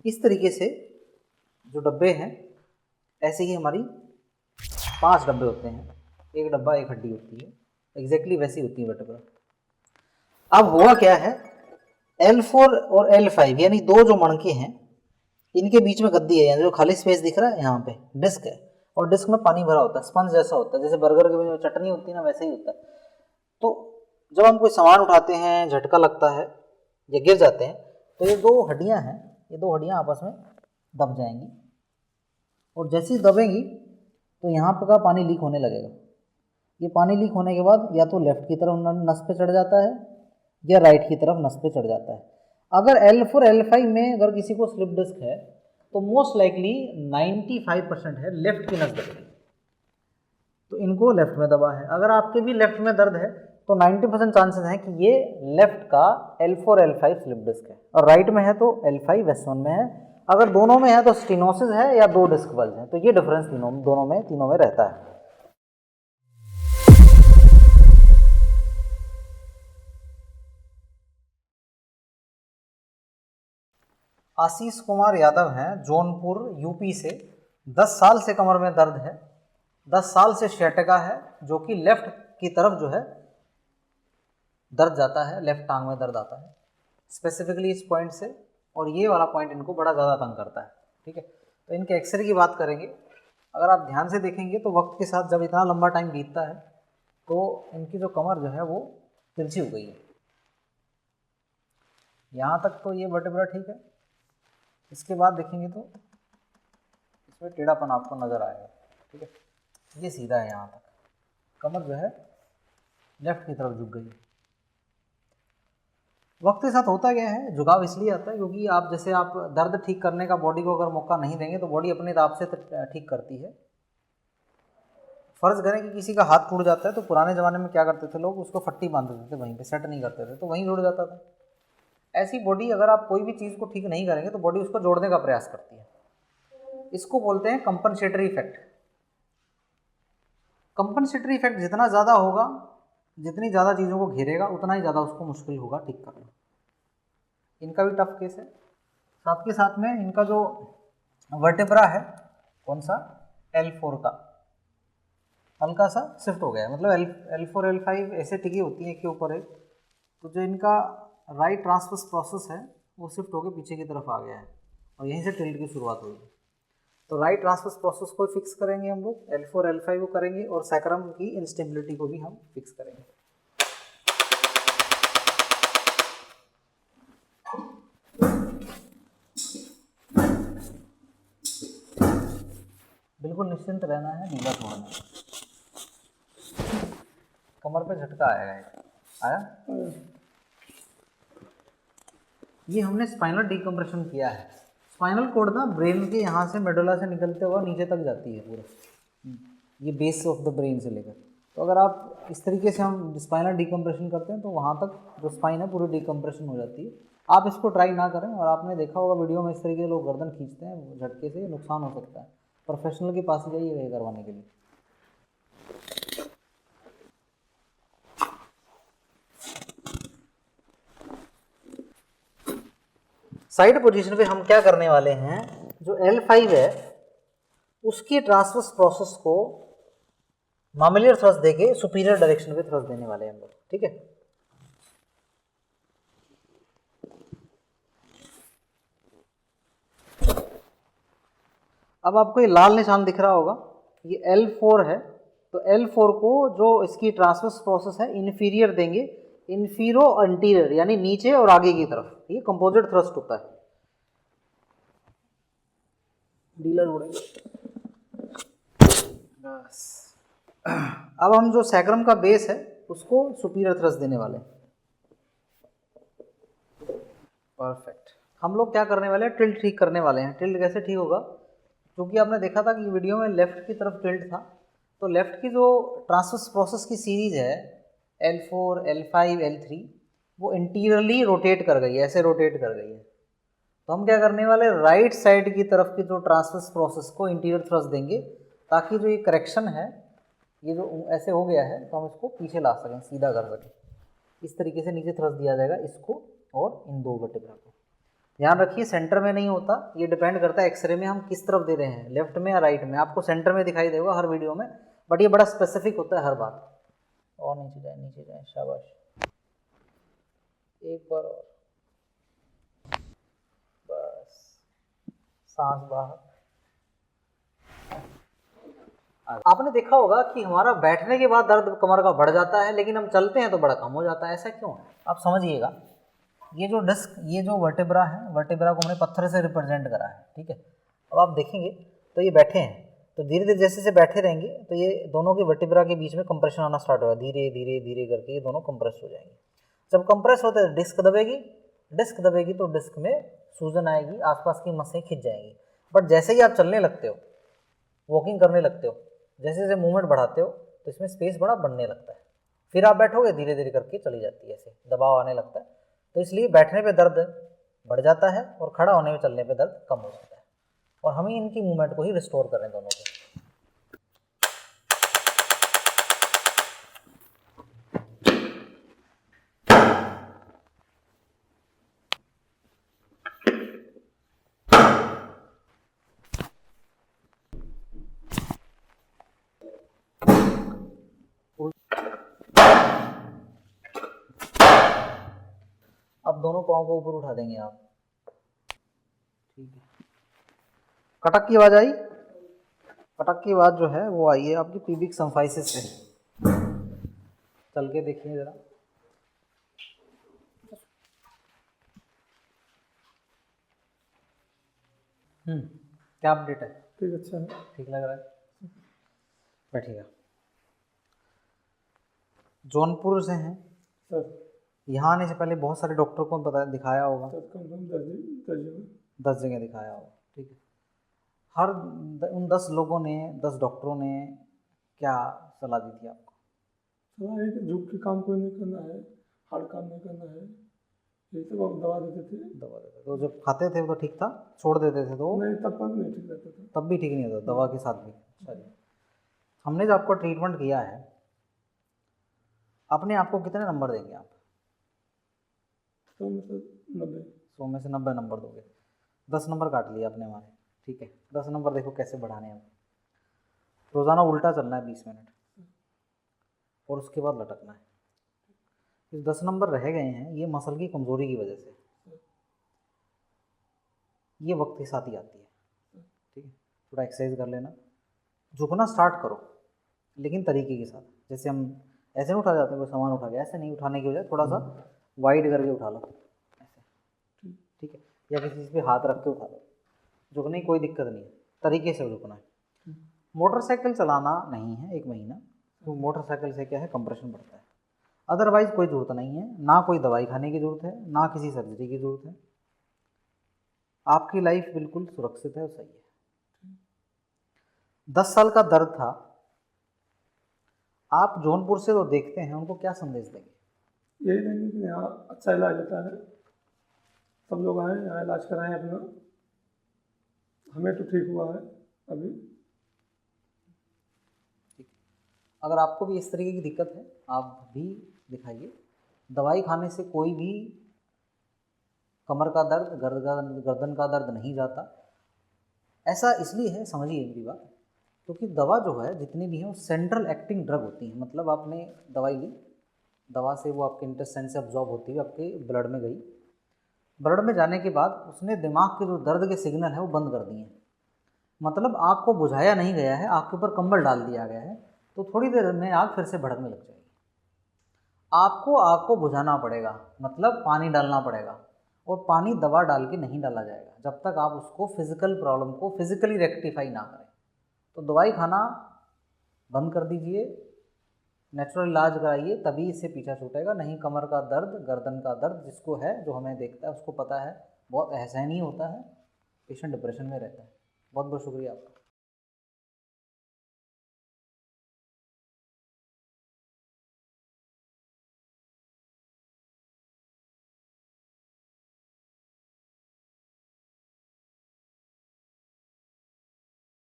इस तरीके से जो डब्बे हैं ऐसे ही हमारी 5 डब्बे होते हैं, एक डब्बा एक हड्डी होती है, एग्जैक्टली वैसी होती है वर्टेब्रा। अब हुआ क्या है, L4 और L5 यानी दो जो मणके हैं इनके बीच में गद्दी है, यानी जो खाली स्पेस दिख रहा है यहाँ पे डिस्क है, और डिस्क में पानी भरा होता है, स्पंज जैसा होता है, जैसे बर्गर के बीच में चटनी होती है ना वैसे ही होता है। तो जब हम कोई सामान उठाते हैं, झटका लगता है या गिर जाते हैं, तो ये दो हड्डियाँ हैं, ये दो हड्डियाँ आपस में दब जाएंगी, और जैसे ही दबेंगी तो यहाँ पर का पानी लीक होने लगेगा। ये पानी लीक होने के बाद या तो लेफ्ट की तरफ नस पे चढ़ जाता है या राइट की तरफ नस पे चढ़ जाता है। अगर L4 L5 में अगर किसी को स्लिप डिस्क है तो मोस्ट लाइकली 95% है लेफ्ट की नस दबेगी, तो इनको लेफ्ट में दबा है। अगर आपके भी लेफ्ट में दर्द है तो 90% चांसेस हैं कि ये लेफ्ट का L4 L5 स्लिप डिस्क है, और राइट में है तो L5 S1 में है। अगर दोनों में है तो स्टेनोसिस है या दो डिस्क बल्ज है, तो ये डिफरेंस तीनों में रहता है। आशीष कुमार यादव हैं, जौनपुर यूपी से। 10 साल से कमर में दर्द है, 10 साल से शैटका है, जो कि लेफ्ट की तरफ जो है दर्द जाता है, लेफ्ट टांग में दर्द आता है स्पेसिफिकली इस पॉइंट से, और ये वाला पॉइंट इनको बड़ा ज़्यादा तंग करता है। ठीक है, तो इनके एक्सरे की बात करेंगे। अगर आप ध्यान से देखेंगे तो वक्त के साथ जब इतना लंबा टाइम बीतता है तो इनकी जो कमर जो है वो तिरछी हो गई है। यहाँ तक तो ये वर्टेब्रा ठीक है, इसके बाद देखेंगे तो इसमें टेढ़ापन आपको नज़र आएगा। ठीक है, ये सीधा है, यहाँ तक कमर जो है लेफ्ट की तरफ झुक गई है। वक्त के साथ होता क्या है, झुकाव इसलिए आता है क्योंकि आप जैसे आप दर्द ठीक करने का बॉडी को अगर मौका नहीं देंगे तो बॉडी अपने दाब से ठीक करती है। फर्ज करें कि किसी का हाथ टूट जाता है तो पुराने ज़माने में क्या करते थे लोग, उसको फट्टी बांध देते थे, वहीं पे सेट नहीं करते थे तो वहीं जुड़ जाता था। ऐसी बॉडी अगर आप कोई भी चीज़ को ठीक नहीं करेंगे तो बॉडी उसको जोड़ने का प्रयास करती है। इसको बोलते हैं कंपनसेटरी इफेक्ट। कंपनसेटरी इफेक्ट जितना ज़्यादा होगा, जितनी ज़्यादा चीज़ों को घेरेगा, उतना ही ज़्यादा उसको मुश्किल होगा ठीक करना। इनका भी टफ केस है। साथ के साथ में इनका जो वर्टेब्रा है, कौन सा, L4 का, हल्का सा शिफ्ट हो गया है, मतलब L4 L5 ऐसे टिकी होती है के ऊपर एक, तो जो इनका राइट ट्रांसवर्स प्रोसेस है वो शिफ्ट होकर पीछे की तरफ आ गया है, और यहीं से टिल्ट की शुरुआत हुई है। तो राइट ट्रांसवर्स प्रोसेस को फिक्स करेंगे हम लोग, L4 L5 को करेंगे, और सैक्रम की इंस्टेबिलिटी को भी हम फिक्स करेंगे। बिल्कुल निश्चिंत रहना है, ढीला छोड़ना है। कमर पे झटका आएगा, आया। ये हमने स्पाइनल डिकम्प्रेशन किया है। स्पाइनल कोड ना ब्रेन के यहाँ से मेडुला से निकलते हुआ नीचे तक जाती है पूरा, ये बेस ऑफ द ब्रेन से लेकर। तो अगर आप इस तरीके से हम स्पाइनल डिकम्प्रेशन करते हैं तो वहाँ तक जो स्पाइन है पूरी डिकम्प्रेशन हो जाती है। आप इसको ट्राई ना करें, और आपने देखा होगा वीडियो में इस तरीके से लोग गर्दन खींचते हैं, झटके से नुकसान हो सकता है। प्रोफेशनल के पास जाइए ये करवाने के लिए। साइड पोजीशन पे हम क्या करने वाले हैं, जो L5 है उसकी ट्रांसवर्स प्रोसेस को मामेलियर थ्रस्ट देके सुपीरियर डायरेक्शन पे थ्रस्ट देने वाले हैं हम लोग। ठीक है, अब आपको ये लाल निशान दिख रहा होगा, ये L4 है, तो L4 को जो इसकी ट्रांसवर्स प्रोसेस है इन्फीरियर देंगे, इन्फीरो एंटीरियर यानी नीचे और आगे की तरफ, ये कंपोजिट थ्रस्ट होता है। डीलर उड़ेंगे बस। अब हम जो सैक्रम का बेस है उसको सुपीरियर थ्रस्ट देने वाले हैं। परफेक्ट। हम लोग क्या करने वाले हैं, टिल्ट ठीक करने वाले हैं। टिल्ट कैसे ठीक होगा, क्योंकि आपने देखा था कि वीडियो में लेफ्ट की तरफ टिल्ट था, तो लेफ्ट की जो ट्रांसवर्स प्रोसेस की सीरीज है L4 L5 L3 वो इंटीरियरली रोटेट कर गई है, ऐसे रोटेट कर गई है। तो हम क्या करने वाले, राइट साइड की तरफ की जो ट्रांसवर्स प्रोसेस को इंटीरियर थ्रस्ट देंगे, ताकि जो ये करेक्शन है, ये जो ऐसे हो गया है, तो हम इसको पीछे ला सकें, सीधा कर सकें। इस तरीके से नीचे थ्रस्ट दिया जाएगा इसको और इन दो वर्टेब्रा को। ध्यान रखिए सेंटर में नहीं होता, ये डिपेंड करता है एक्सरे में हम किस तरफ दे रहे हैं, लेफ्ट में या राइट में। आपको सेंटर में दिखाई देगा हर वीडियो में, बट ये बड़ा स्पेसिफिक होता है हर बार। और नीचे जाए, नीचे जाए, शाबाश, एक बार और, बस, सांस बाहर। आपने देखा होगा कि हमारा बैठने के बाद दर्द कमर का बढ़ जाता है, लेकिन हम चलते हैं तो बड़ा कम हो जाता है। ऐसा क्यों है आप समझिएगा। ये जो डिस्क, ये जो वर्टेब्रा है, वर्टेब्रा को हमने पत्थर से रिप्रेजेंट करा है, ठीक है। अब आप देखेंगे तो ये बैठे हैं, तो धीरे धीरे जैसे जैसे बैठे रहेंगे तो ये दोनों के वर्टेब्रा के बीच में कंप्रेशन आना स्टार्ट होगा, धीरे धीरे धीरे करके ये दोनों कंप्रेस हो जाएंगे। जब कंप्रेस होते हैं डिस्क दबेगी, डिस्क दबेगी तो डिस्क में सूजन आएगी, आसपास की मसें खिंच जाएंगी। बट जैसे ही आप चलने लगते हो, वॉकिंग करने लगते हो, जैसे जैसे मूवमेंट बढ़ाते हो तो इसमें स्पेस बड़ा बढ़ने लगता है। फिर आप बैठोगे, धीरे धीरे करके चली जाती है, ऐसे दबाव आने लगता है। तो इसलिए बैठने पे दर्द बढ़ जाता है और खड़ा होने में, चलने पे दर्द कम हो जाता है। और हमें इनकी मूवमेंट को ही रिस्टोर करें दोनों को। अब दोनों पाँव को ऊपर उठा देंगे आप, ठीक है। कटक की आवाज आई, कटक की आवाज जो है वो आई है आपकी पीबिक सम्फाइसिस से। चल के देखिए जरा, क्या अपडेट है? ठीक, अच्छा है, ठीक लग रहा है, बैठिएगा। जौनपुर से हैं सर। यहाँ आने से पहले बहुत सारे डॉक्टर को पता दिखाया होगा, सर कम से कम 10 जगह दिखाया होगा, ठीक है। हर उन 10 लोगों ने, 10 डॉक्टरों ने क्या सलाह दी थी आपको? सलाह है कि झुक के काम कोई नहीं करना है, हार्ड काम नहीं करना है, ये सब आप दवा देते थे। दवा देते तो जब खाते थे वो तो ठीक था, छोड़ देते थे तो नहीं, तब तक नहीं ठीक रहता था, तब भी ठीक नहीं होता, दवा के साथ भी। अच्छा जी, हमने जो आपको ट्रीटमेंट किया है, अपने आप को कितने नंबर देंगे आप? 100 में से 90। 100 में से 90 नंबर दोगे। 10 नंबर काट लिए आपने हमारे, ठीक है। 10 नंबर देखो कैसे बढ़ाने हैं। रोज़ाना उल्टा चलना है 20 मिनट और उसके बाद लटकना है। इस 10 नंबर रह गए हैं, ये मसल की कमज़ोरी की वजह से, ये वक्त के साथ ही आती है, ठीक है। थोड़ा एक्सरसाइज कर लेना, झुकना स्टार्ट करो लेकिन तरीके के साथ। जैसे हम ऐसे नहीं उठा जाते हैं, कोई सामान उठा गया, ऐसे नहीं उठाने की बजाय थोड़ा सा वाइड करके उठा लो ऐसे, ठीक है। या किसी चीज़ पे हाथ रख के उठा लो, झुकने की कोई दिक्कत नहीं है, तरीके से झुकना है। मोटरसाइकिल चलाना नहीं है 1 महीना, तो मोटरसाइकिल से क्या है, कंप्रेशन बढ़ता है। अदरवाइज कोई ज़रूरत नहीं है, ना कोई दवाई खाने की ज़रूरत है, ना किसी सर्जरी की ज़रूरत है। आपकी लाइफ बिल्कुल सुरक्षित है और सही है। 10 साल का दर्द था, आप जौनपुर से तो देखते हैं, उनको क्या संदेश देंगे? यही देंगे कि यहाँ अच्छा इलाज होता है, सब लोग आएँ यहाँ इलाज कराएँ अपना। हमें तो ठीक हुआ है अभी। ठीक, अगर आपको भी इस तरीके की दिक्कत है, आप भी दिखाइए। दवाई खाने से कोई भी कमर का दर्द, गर्दन का दर्द नहीं जाता। ऐसा इसलिए है, समझिए मेरी बात, क्योंकि दवा जो है जितनी भी है वो सेंट्रल एक्टिंग ड्रग होती है। मतलब आपने दवाई ली, दवा से वो आपके इंटेस्टाइन से अब्जॉर्ब होती हुई आपके ब्लड में गई, ब्लड में जाने के बाद उसने दिमाग के जो दर्द के सिग्नल है वो बंद कर दिए हैं। मतलब आग को बुझाया नहीं गया है, आग के ऊपर कंबल डाल दिया गया है, तो थोड़ी देर में आग फिर से भड़कने लग जाएगी। आपको आग को बुझाना पड़ेगा, मतलब पानी डालना पड़ेगा, और पानी दवा डाल के नहीं डाला जाएगा जब तक आप उसको फिजिकल प्रॉब्लम को फिजिकली रेक्टिफाई ना करें। तो दवाई खाना बंद कर दीजिए, नेचुरल इलाज कराइए, तभी इससे पीछा छूटेगा। नहीं कमर का दर्द, गर्दन का दर्द जिसको है, जो हमें देखता है उसको पता है, बहुत असहनीय होता है, पेशेंट डिप्रेशन में रहता है। बहुत बहुत शुक्रिया आपका।